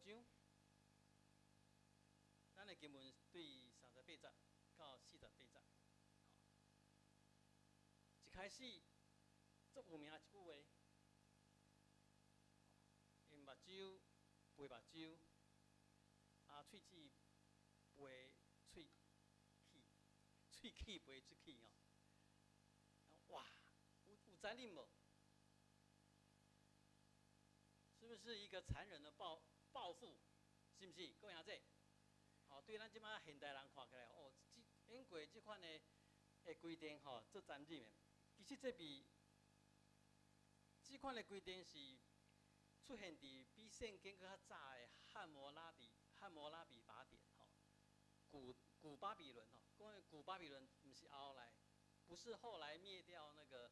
章，咱的经文对38节到48节。一开始，足有名一句话：用目睭背目睭，喙齿背喙齿，喙齿背喙齿哦。哇，有在恁无？是不是一个残忍的报复？是不是？各位阿姐，哦，对咱即马现代人看起来，哦，英国即款的规定吼，做残忍的。其实即款的规定是出现伫比圣经更较早的汉谟拉比法典吼，古巴比伦吼，讲古巴比伦不是后来，不是后来灭掉那个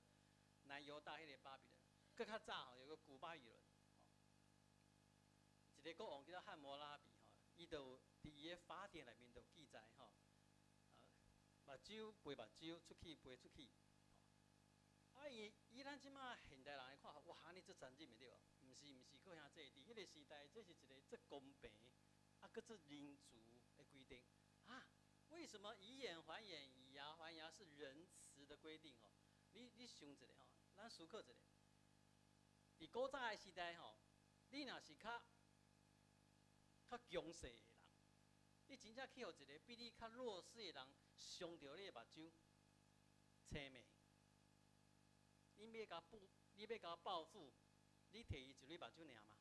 南犹大迄个巴比伦，更较早吼有个古巴比伦。一个国王叫做汉谟拉比吼，伊就伫伊个法典内面就记载吼，目睭背目睭，出去背出去。以咱即马现代人来看，哇，安尼足残忍的对无？毋是，各位兄弟，伫迄个时代，这是一个足公平，搁足仁慈的规定啊。为什么以眼还眼，以牙还牙是仁慈的规定？吼，你想一下吼，咱思考一下，伫古早的时代吼，你若是较强势的人，你真正去互一个比你较弱势的人伤着你的目睭、青眉，你要甲报复，你摕伊一粒目睭尔嘛？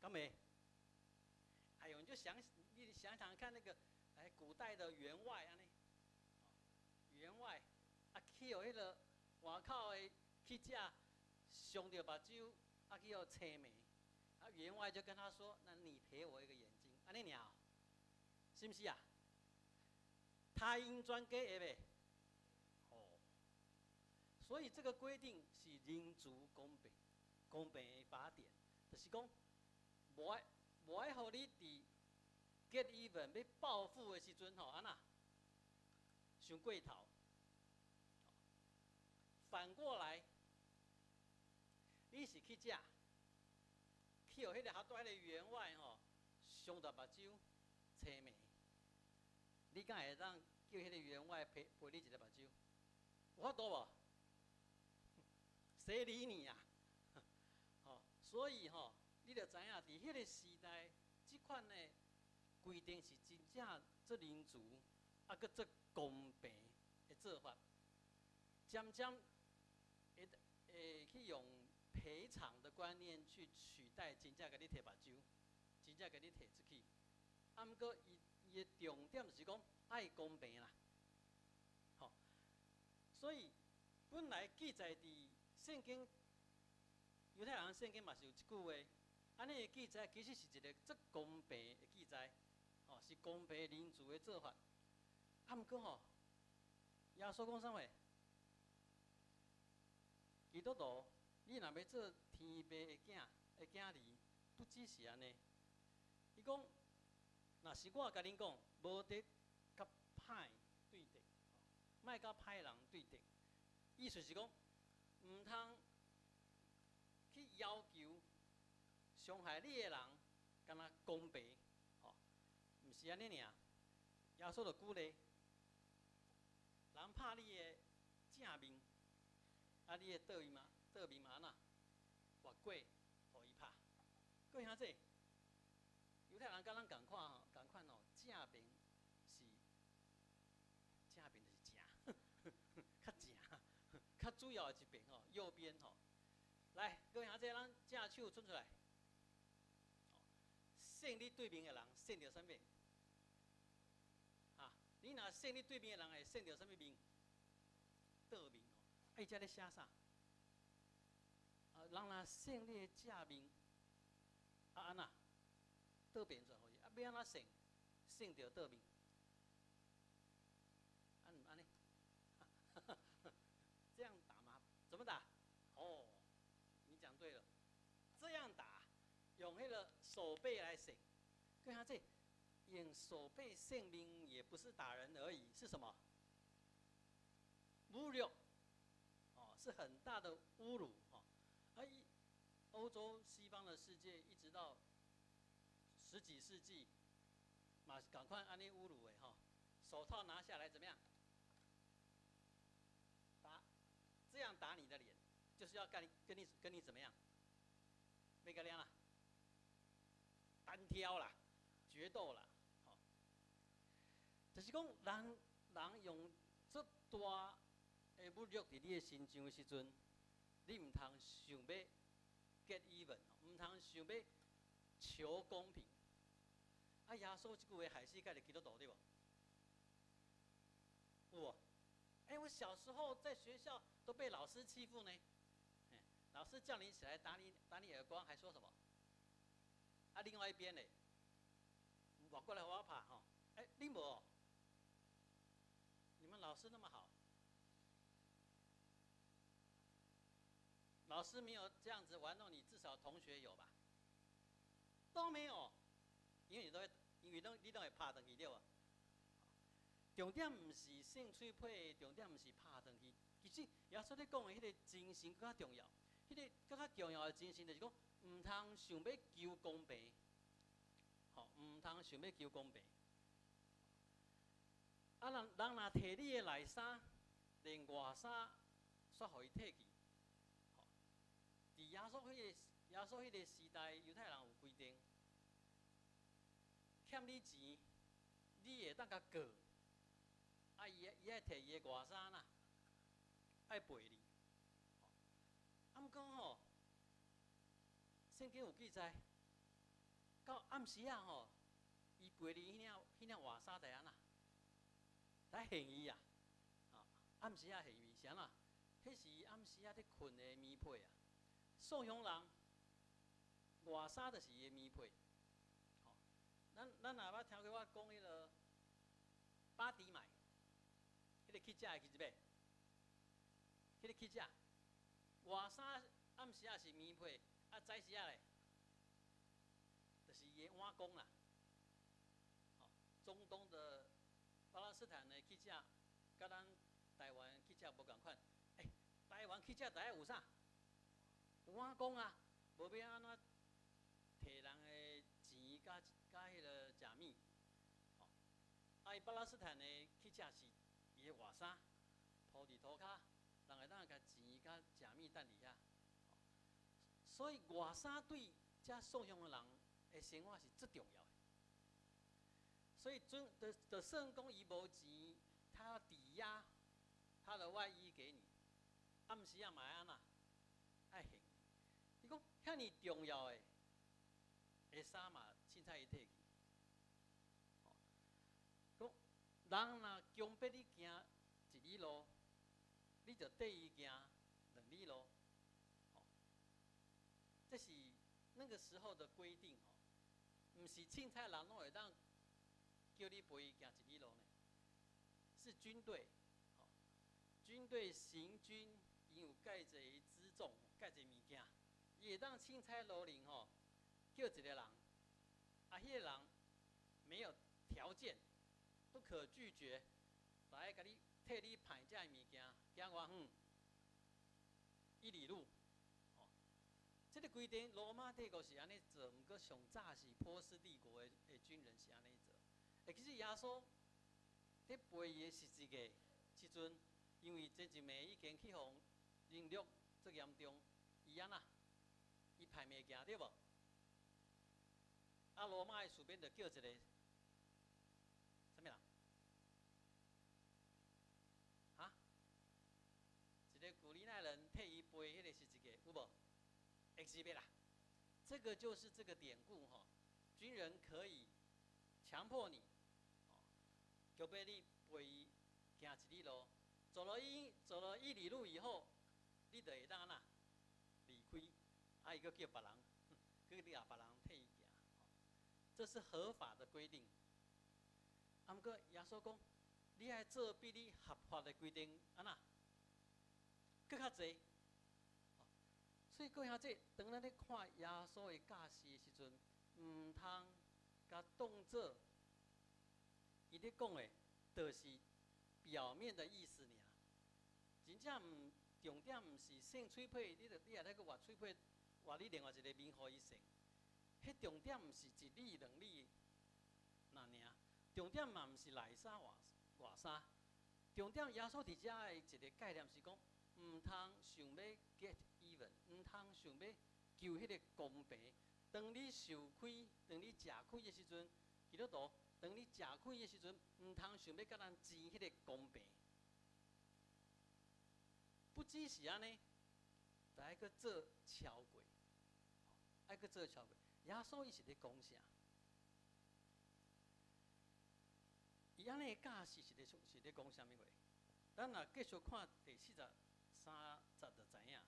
敢没？哎呦，你想想看那个，古代的员外安尼，员外去互迄个外口的去食，伤着目睭，去互青眉。员外就跟他说：“那你赔我一个眼睛，安尼鸟，是不是啊？他应专给的袂？哦，所以这个规定是仁慈公平的法典，就是讲，无爱互你伫 get even 要报复的时阵吼，安那伤过头。反过来，你是去食。”去互迄个遐大迄个员外吼，伤到目睭、青眉，你敢会当叫迄个员外赔你一个目睭？有法度无？谁理你啊？吼，所以吼，你着知影，伫迄个时代，即款的规定是真正足仁慈，搁足公平的做法，渐渐会去用赔偿的观念去取代真正甲你摕目睭，真正甲你摕出去。毋过伊的重点就是讲爱公平啦，吼。所以本来记载伫圣经，犹太人圣经嘛是有一句话，安尼的记载其实是一个足公平的记载，吼，是公平仁慈的做法。毋过吼，耶稣讲啥话？基督徒。你若要做天父的囝儿，不只是安尼。伊讲，若是我甲恁讲，无得甲歹对敌，莫甲歹人对敌。意思是讲，毋通去要求伤害你的人，敢若公平，吼，毋是安尼尔。耶稣就鼓励，人拍你的正面，你的倒面嘛呐，越过，互伊拍。各位兄弟，犹太人甲咱共款吼，正面就是正，较正，较主要的一边吼，右边吼。来，各位兄弟，咱正手伸出来。胜你对面的人，胜着啥物？你若胜你对面的人，会胜着啥物面？倒面吼。伊遮咧写啥？人若胜你的正面，安那倒边转互伊，要安怎胜着倒面？安尼，这样打吗？怎么打？哦，你讲对了，这样打，用那个手背来胜。各位兄弟，用手背胜面也不是打人而已，是什么？侮辱，哦，是很大的侮辱哦。欧洲西方的世界，一直到10几世纪，嘛赶快安尼侮辱的哈，手套拿下来怎么样？这样打你的脸，就是要跟你怎么样？没个亮啦，单挑啦，决斗啦，吼、哦，就是讲人用这大的侮辱伫你的心上的时阵，你唔通想要 get even， 唔通想要求公平。啊，耶稣这句话害死个的基督徒对不？有无？我小时候在学校都被老师欺负呢。老师叫你起来打你耳光，还说什么？啊，另外一边呢，我过来我要怕哈。你无、哦？你们老师那么好，老师没有这样子玩弄你，至少同学有吧？都没有，因为你都会拍回去对吧？重点唔是性脆配，重点唔是拍回去。其实耶稣咧讲的迄个精神更加重要。迄个更加重要的精神就是讲，唔通想要求公平，吼，唔通想要求公平。啊，人若摕你的内衫，连外衫煞互伊摕去，吼。伫耶稣迄个时代，犹太人有规定，欠你钱，你会当甲告，啊，伊爱摕伊的外衫啦，爱赔你。啊，毋过吼，圣经有记载，到暗时啊吼，伊陪你迄领外衫在安那，来现伊啊，啊，暗时啊现伊，是安那？迄是暗时啊咧困的棉被啊。宋雄人外衫就是伊的棉被，吼、咱若捌听过我讲迄个巴迪买，迄个去食的去一买，迄个去食。外衫暗时啊是棉被，啊早时啊咧，就是伊的碗公啦。好，中东的巴勒斯坦的去食，甲咱台湾去食无共款。台湾去食大概有啥？碗公啊，无要安怎摕人的钱甲迄个食米。吼，啊伊巴勒斯坦的去食是伊的外衫，铺伫涂骹。人会当甲钱甲食米等伫遐，所以外衫对遮受伤的人的生活是最重要的。所以的圣公伊无钱，他要抵押他的外衣给你，暗时啊买安那爱现。你讲遐尼重要的衫嘛，凊彩伊摕去。讲人若强迫你行1里路。你就缀伊行2里路，哦，这是那个时候的规定哦，不是凊彩人拢会当叫你陪伊行1里路呢，是军队，哦，军队行军，伊有介济辎重，介济物件，伊会当凊彩路领吼，叫一个人，啊，迄个人没有条件，不可拒绝，来甲你。替你派遮物件，行偌远1里路，哦，这个规定罗马帝国是安尼做，毋过上早是波斯帝国的军人是安尼做。其实耶稣伫背伊的十字架即阵，因为这一暝已经去互凌辱最严重，伊安那，伊派袂行对无？啊，罗马的士兵就叫一个什么人？一个古利奈人替伊背迄个十字架，有无？会是袂啦？这个就是这个典故哈，军人可以强迫你，哦，就被你背伊行1里路，走了1里路以后，你就会当安那离开，啊，伊个叫别人，去你啊别人替伊行，这是合法的规定。啊，毋过耶稣讲，你爱做比你合法的规定安那？更较济，所以各位兄弟，当咱咧看耶稣的教示的时阵，唔通甲当作伊咧讲的，就是表面的意思尔。真正唔重点唔是性脆配，你也那个话脆配画你另外一个面，互伊算。迄重点毋是一里两里那尔，重点嘛毋是内衫外衫，重点耶稣伫遮的一个概念是讲，毋通想要 get even， 毋通想要求迄个公平。当你受亏，当你食亏的时阵，基督徒，当你食亏的时阵，毋通想要甲咱争迄个公平。不只是安尼，就爱去做超过，爱去做超过。耶稣伊是咧讲啥？伊安尼教示是咧讲啥物话？咱若继续看第43节就知影。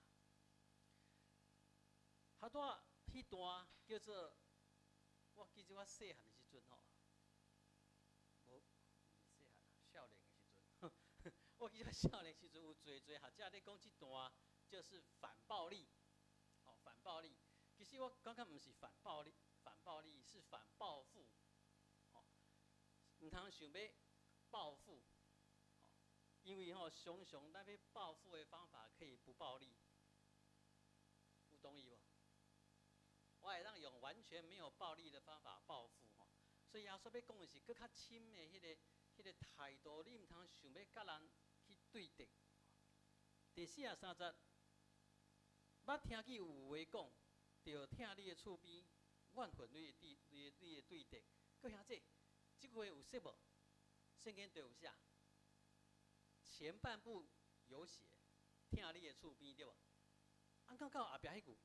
较大迄段叫做，我记住我细汉的时阵吼，无细汉少年的时阵，我记住少年时阵有侪学者咧讲即段就是反暴力，哦，反暴力。其实我感觉毋是反暴力是反报复，哦，毋通想要报复，哦，因为吼常常咱要报复的方法可以不暴力，有同意无？我会让用完全没有暴力的方法报复吼，所以耶稣要讲的是更较深的迄个态度，你毋通想要甲人去对敌。第43节，捌听见有话讲，着听你的厝边，怨恨你的对敌。各位兄弟，这句话有说无？圣经都有写，前半部有写，听你的厝边对无？按到后壁迄句。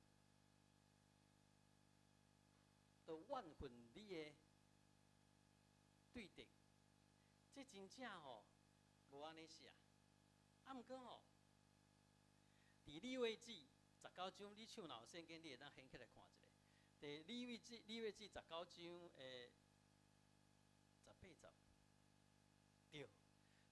都怨恨你的对敌，这真正吼无安尼写。啊，毋过吼，伫利未记19章，你手若有圣经，你会当掀起来看一下。伫利未记19章诶18节，对，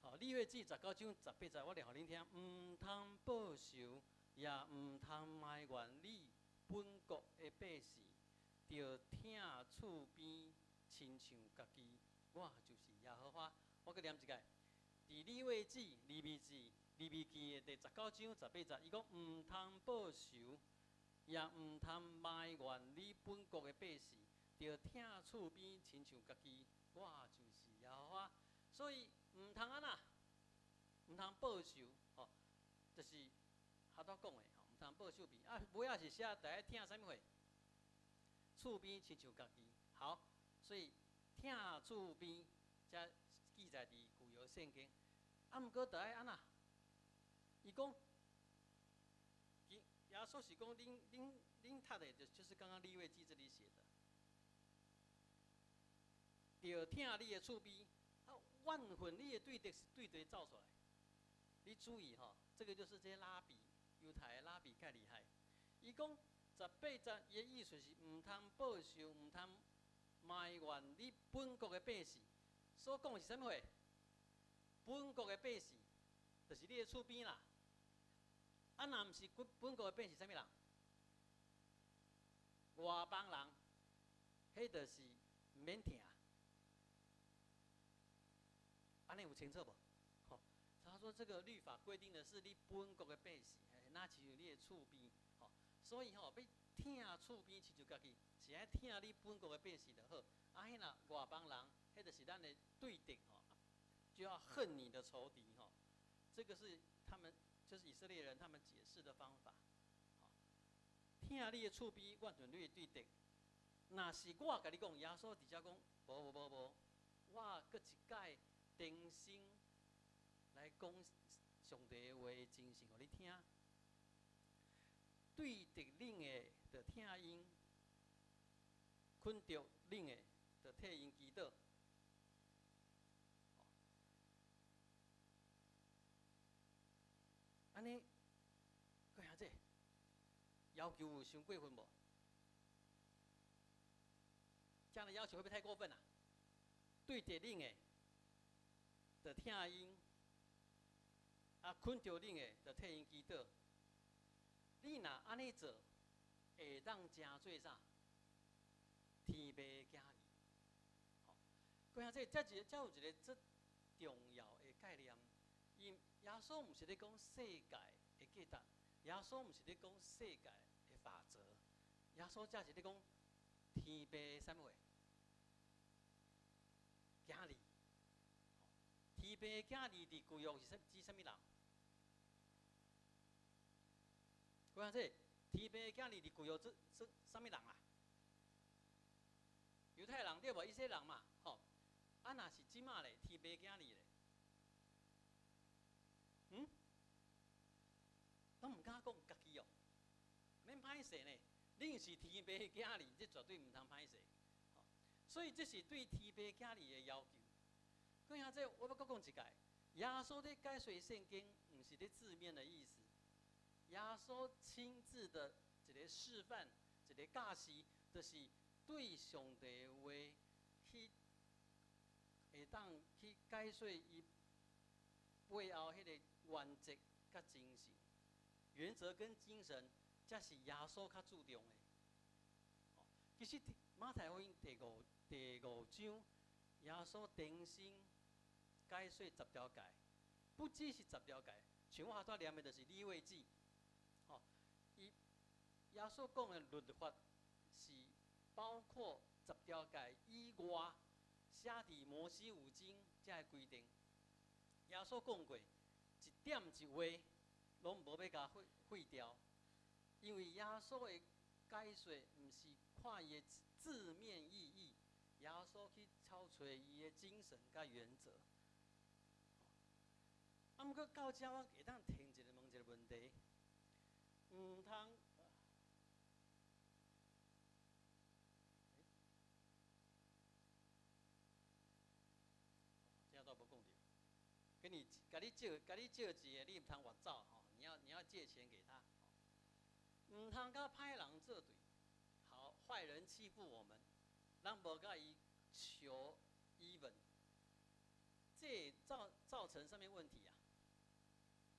好，利未记19章18节，我念互恁听。毋通报仇，也毋通埋怨你本国的百姓。着听厝边，亲像家己，我就是耶和华。我搁念一下，伫利未记的第19章18节，伊讲毋通报仇，也毋通埋怨你本国的百姓，着听厝边，亲像家己，我就是耶和华。所以毋通安那，毋通报仇，吼，就是how多讲的，吼，毋通报仇边。啊，尾仔是写大家听啥物货？厝边亲像家己，好，所以听厝边，才记载伫旧约圣经。啊，毋过就爱安那？伊讲，耶稣是讲恁读的，就是刚刚利未记这里写的，着听你的厝边，啊，怨恨你的对敌是对敌造出来。你注意哈，这个就是这些拉比，犹太的拉比较厉害。伊讲。18节伊的意思是毋通报仇，毋通埋怨你本国的百姓。所讲的是啥物话？本国的百姓，就是你的厝边啦。啊，若毋是本国的百姓，啥物人？外邦人，迄就是免听。安尼有清楚无？好，他说这个律法规定的是你本国的百姓，那就是你的厝边。所以吼，要听厝边亲像家己，是爱听你本国的百姓就好。啊，迄若外邦人，迄就是咱的对敌吼，就要恨你的仇敌吼。这个是他们就是以色列人他们解释的方法。听你的厝边，怨恨你的对敌。若是我甲你讲，耶稣直接讲，无，我搁一摆重新来讲上帝的话的精神，互你听。对敌冷的，就听因；困着冷的，就替因祈祷。安尼，各位兄弟，要求有伤过分无？这样的要求会不会太过分啊？对敌冷的，就听因；啊，困着冷的，就替因祈祷。你若安尼做，会当真做啥？天袂惊伊。好，各位兄弟，这有一个最重要的概念。因耶稣毋是咧讲世界的价值，耶稣毋是咧讲世界的法则，耶稣才是咧讲天父啥物话？囝儿，天父囝儿伫旧约是指啥物人？我讲这天父囝儿伫旧约指啥物人啊？犹太人对无？以色列人嘛，吼。啊，若是即马咧，天父囝儿咧，拢毋敢讲家己哦，免歹势呢。恁是天父囝儿，这绝对毋通歹势。所以这是对天父囝儿的要求。讲下这，我要搁讲一解，耶稣咧解说圣经，毋是咧字面的意思。耶稣亲自的一个示范，一个教示，就是对上帝的话去，会当去解说伊背后迄个原则甲精神、原则跟精神，才是耶稣较注重的。其实马太福音第五章，耶稣重新解说10条诫，不只是10条诫，像我所念的，就是利未记。伊耶稣讲的律法是包括10条诫以外，写伫摩西五经才会规定。耶稣讲过，一点一画拢无要甲废掉，因为耶稣的解说毋是看伊的字面意义，耶稣去抄找伊的精神甲原则。啊，毋过到遮我会当问一个问题，毋通。这都无讲着，给你借钱，你毋通越走吼，你要借钱给他，毋通甲歹人作对，好坏人欺负我们，咱无甲伊求even，这造成什么问题啊？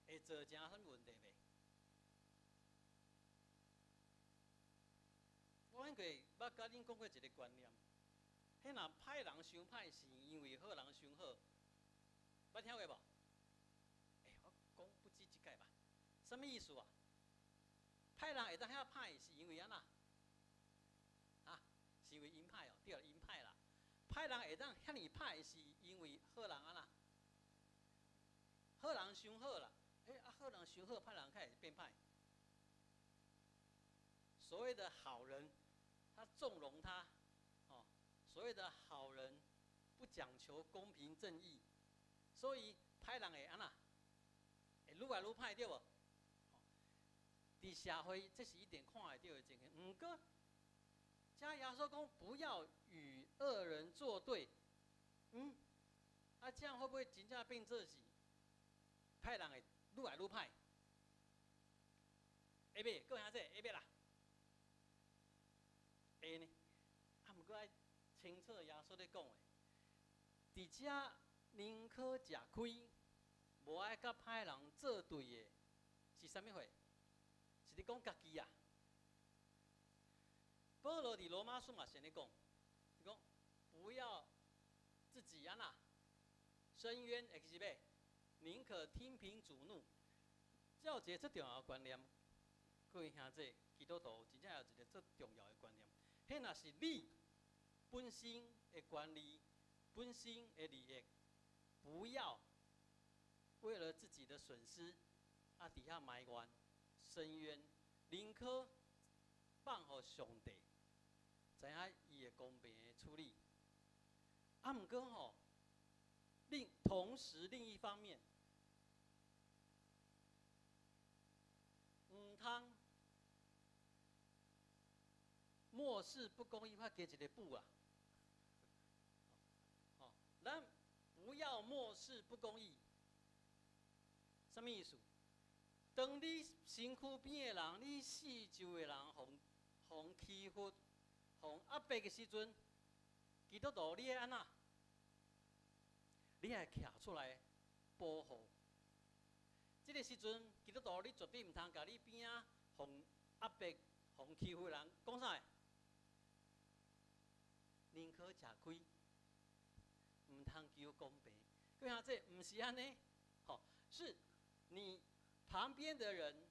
会造成什么问题袂？我应该捌甲恁讲过一个观念，迄若歹人伤歹，是因为好人伤好。捌听过无？我讲不止一届吧。什么意思啊？歹人会当遐歹，是因为安那？啊，是因为因歹哦，对，因歹啦。歹人会当遐尼歹，是因为好人安那？好人伤好啦。好人伤好，歹人开始变歹。所谓的好人，他纵容他，所谓的好人不讲求公平正义，所以歹人会安那？会愈来愈歹，对无？伫社会这是一点看会到的情形。毋过，遮耶稣讲不要与恶人作对，这样会不会真正变做是歹人会愈来愈歹？会袂？各位兄弟，会袂啦？会呢？毋过爱清楚耶稣咧讲的，伫遮宁可吃亏，无爱甲歹人作对的，是啥物货？是咧讲家己啊。保罗伫罗马书嘛，先咧讲，伊讲不要自己安那伸冤，会是袂？宁可听凭主怒。这有一个最重要的观念，各位兄弟，基督徒真正有一个最重要的观念。迄若是你本身的权利、本身的利益，不要为了自己的损失，底下埋怨、申冤，宁可放互上帝，知影伊会公平的处理。毋过吼，同时另一方面，毋通漠视不公义，我加一个不啊。咱不要漠视不公义，什么意思？当你身躯边的人，你四周的人互欺负、互压迫的时阵，基督徒你爱安那？你爱徛出来保护。这个时阵，基督徒你绝对唔通甲你边啊互压迫、互欺负的人讲啥？宁可吃亏，唔通求公平。各位兄弟，唔是安尼，是你旁边的人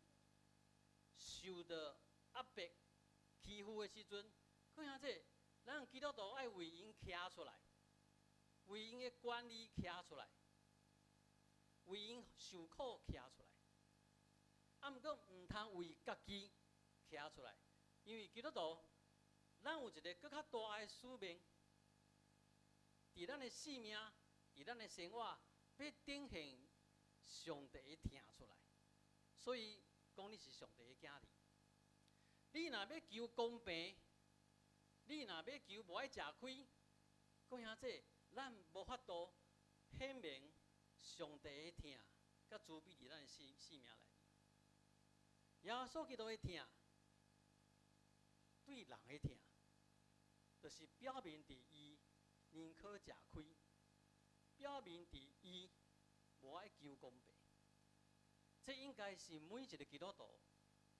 受的压迫、欺负的时阵，看下这，咱基督徒爱为因徛出来，为因的管理徛出来，为因受苦徛出来。啊，毋过毋通为家己徛出来，因为基督徒，咱有一个更较大的使命，伫咱的性命，伫咱的生活，要展现上帝的听出来。所以讲你是上帝的囝儿。你若要求公平，你若要求无爱食亏，讲兄这，咱无法度显明上帝的听，甲慈悲伫咱的性命内。耶稣基督的听，对人的听，就是表面伫伊宁可吃亏，表面伫伊无爱求公平。这应该是每一个基督徒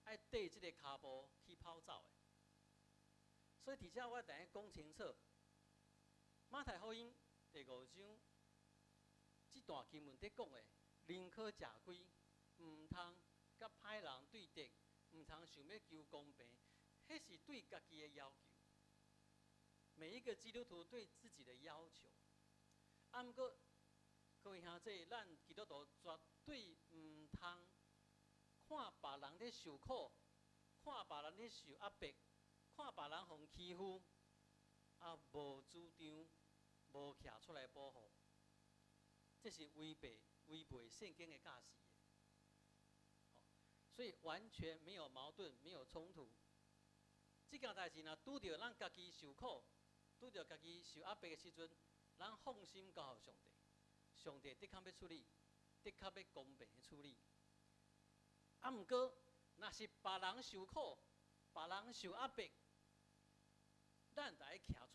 爱缀这个骹步去跑走的。所以，伫遮我等下讲清楚，马太福音第5章这段经文伫讲的，宁可吃亏，毋通甲歹人对敌，毋通想要求公平，迄是对家己的要求。每一个基督徒对自己的要求。啊，毋过各位兄弟，咱基督徒绝对毋通看别人咧受苦，看别人咧受压迫，看别人互欺负，啊，无主张，无徛出来保护，这是违背圣经的教示。所以完全没有矛盾，没有冲突。这件代志若拄着咱家己受苦，拄着家己受压迫的时阵，咱放心交予上帝，上帝的确要处理，的确要公平的处理。啊，毋过若是别人受苦，别人受压迫，咱就要徛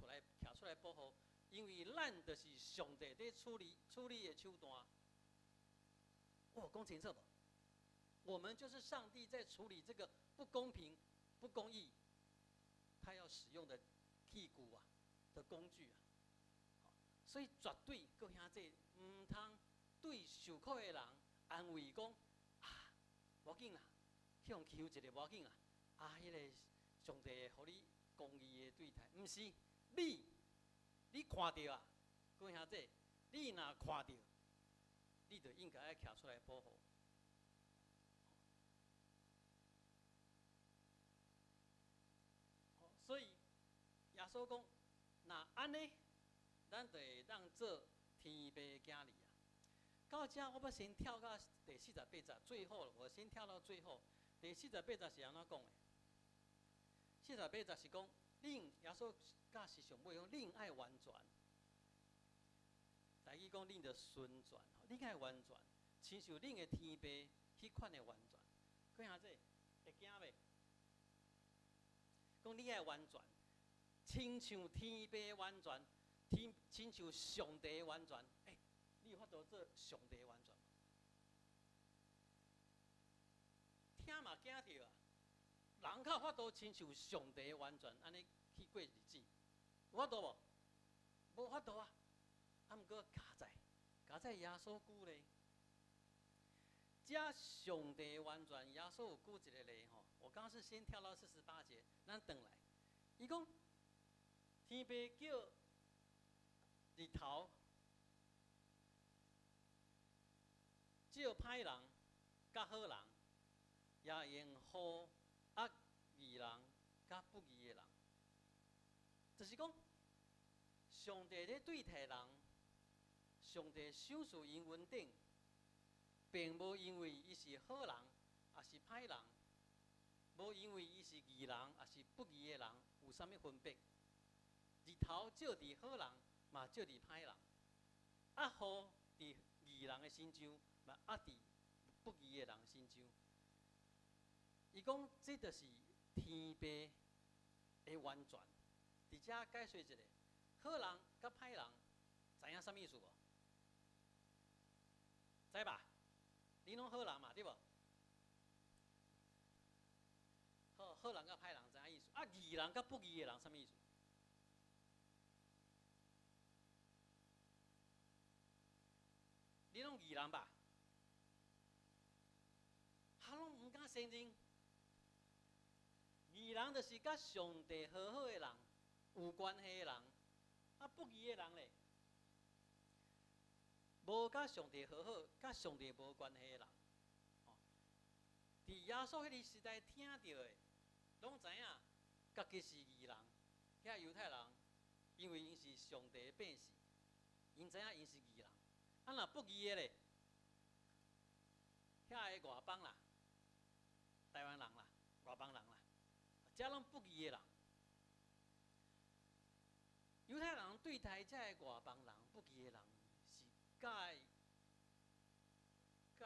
出来保护，因为咱就是上帝在处理的手段。讲清楚无？我们就是上帝在处理这个不公平、不公义，他要使用的器具啊，的工具啊。所以绝对各位兄弟，唔通对受苦的人安慰讲啊，无要紧啦，去互欺负一个无要紧啦，啊，迄个上帝会互你公义的对待，唔是你看到啊，各位兄弟，你若看到，你就应该要徛出来保护。所以耶稣讲，那安尼，咱就会当做天父的囝儿啊。到这，我要先跳到第48节，最后了，我先跳到最后。第48节是安怎讲的？48节是讲，恁耶稣教是上尾讲，恁爱完全。台语讲，恁着顺转，恁爱完全，亲像恁的天父迄款的完全。看下这，会惊袂？讲你爱完全，亲像天父的完全，亲像上帝的完全。你有法度做上帝的完全吗？听嘛惊着啊！人较有法度亲像上帝的完全，安尼去过日子，有法度无？无法度啊！啊，毋过加在耶稣句咧，这上帝的完全，耶稣有举一个例吼。我刚刚是先跳到48节，咱转来。伊讲，天父叫日头照歹人甲好人，也用雨压义人甲不义的人。就是讲，上帝咧对待人，上帝赏赐因稳定，并无因为伊是好人，也是歹人。无因为伊是义人，也是不义的人，有啥物分别？日头照伫好人，嘛照伫歹人；压雨伫义人的身上，嘛压伫不义的人身上。伊讲，这就是天父的完全。伫遮解说一下，好人甲歹人，知影啥物意思无？知吧？你拢好人嘛，对无？好人甲歹人知影意思？啊，义人甲不义的人啥物意思？你拢义人吧？他拢唔敢承认。义义人就是甲上帝和好的人，有关系的人。啊，不义的人咧，无甲上帝和好，甲上帝无关系的人。伫耶稣迄个时代听到的，拢知影家己是义人。遐犹太人，因为因是上帝的百姓，因知影因是义人。啊，若不义的咧，遐个外邦啦、台湾人啦、外邦人啦，遮拢不义的人。犹太人对待遮个外邦人、不义的人，是介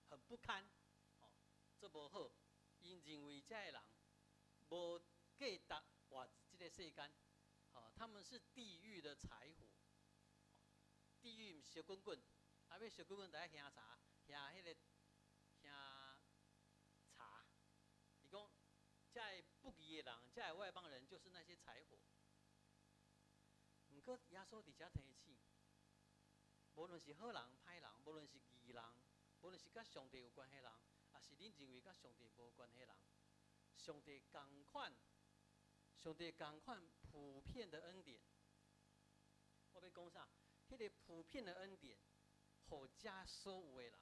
很不堪，这无好。因认为遮个人无价值活伫这个世间，他们是地狱的柴火。地狱毋是烧滚滚，要烧滚滚，就要香茶，香迄个香茶。伊讲，遮个不义的人，遮个外邦人，就是那些柴火。毋过耶稣伫遮提醒，无论是好人歹人，无论是义人，无论是甲上帝有关系的人，也是恁认为甲上帝无关系的人，上帝同款普遍的恩典。我要讲啥？迄个普遍的恩典，互遮所有的人，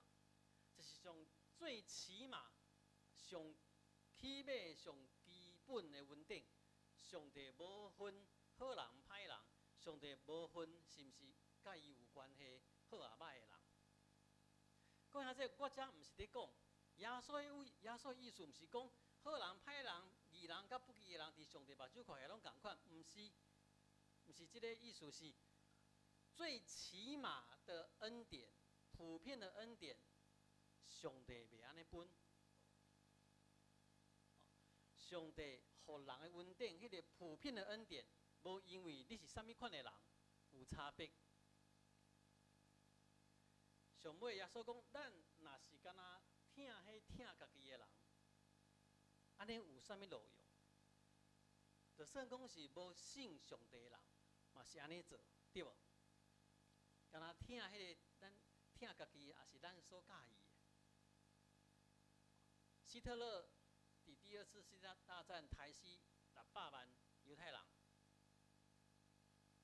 就是上最起码、上起码、上基本的稳定。上帝无分好人歹人，上帝无分是毋是甲伊有关系好啊歹的人。讲下这，我遮毋是伫讲耶稣意思，毋是讲好人歹人、义人甲不义的人，伫上帝目睭看起来拢共款，毋是即个意思，是最起码的恩典，普遍的恩典，上帝袂安尼分。上帝互人的稳定，迄个普遍的恩典，无因为你是啥物款的人有差别。上尾耶稣讲，咱若是敢若听家己的人，安尼有啥物路用？就算讲是无信上帝的人，嘛是安尼做，对无？敢若听迄个，咱听家己，也是咱所介意的。希特勒伫第二次世界大战杀死600万犹太人，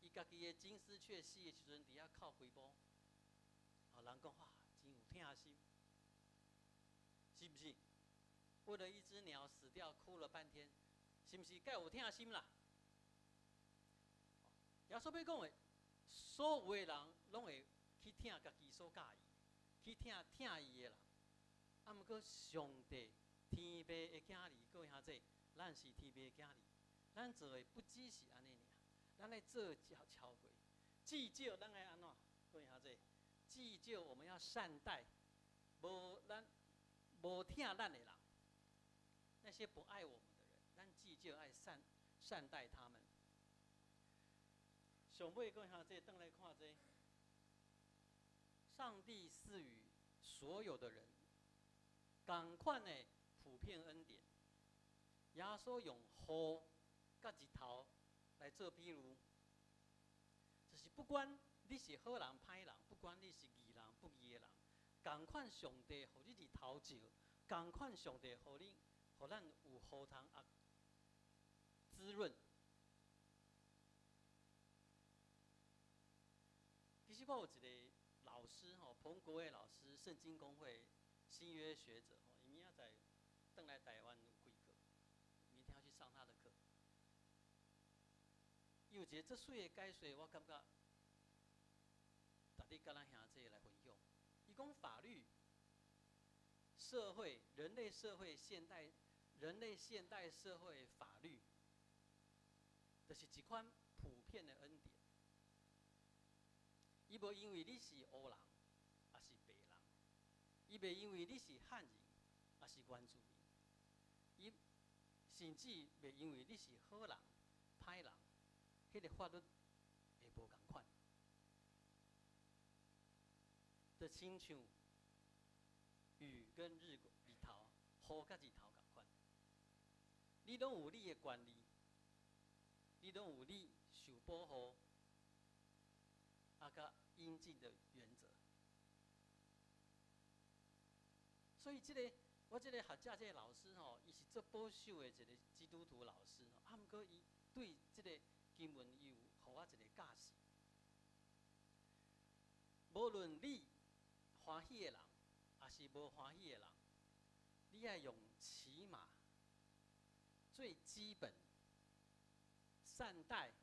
伊家己的金丝雀死的时阵，伫遐哭规晡。人讲哇，真有疼心，是不是？为了一只鸟死掉，哭了半天，是不是？该有疼心啦。耶稣要讲的，所有的人拢会去疼家己所介意，去疼伊的人。啊，毋过上帝天父的囝儿，各位兄弟，咱是天父的囝儿，咱做的不只是安尼尔，咱来做超过，至少咱爱安怎？各位兄弟。至少我们要善待无疼咱的人，那些不爱我们的人，咱至少爱善待他们。上尾各位兄弟，转来看这，上帝赐予所有的人同款的普遍恩典。耶稣用雨甲日头来做比喻，就是不管你是好人歹人，不管你是义人不义的人，同款上帝互你日头照，同款上帝互咱有雨通滋润。其实我有一个老师彭国伟老师，圣经公会新约学者伊明仔载转来台湾有会课，明天要去上他的课。有一个这水的解说，我感觉。大家跟咱兄弟来分享，伊讲法律、社会、人类社会、现代社会法律，就是一款普遍的恩典。伊无因为你是黑人，也是白人；伊袂因为你是汉人，也是原住民；伊甚至袂因为你是好人、歹人，迄个法律会无共款。就亲像雨跟日头，雨甲日头共款，你拢有你的权利，你拢有你受保护，甲应尽的原则。所以，这个我这个学者这个老师吼，伊是做保守的一个基督徒老师吼，啊，毋过伊对这个经文伊有互我一个教示。无论你欢喜的人，还是无欢喜的人，你爱用起码最基本善待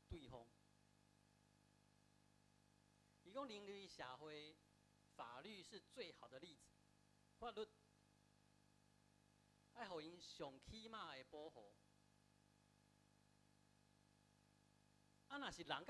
对方。伊讲人类社会法律是最好的例子，法律爱互因上起码的保护。啊，若是人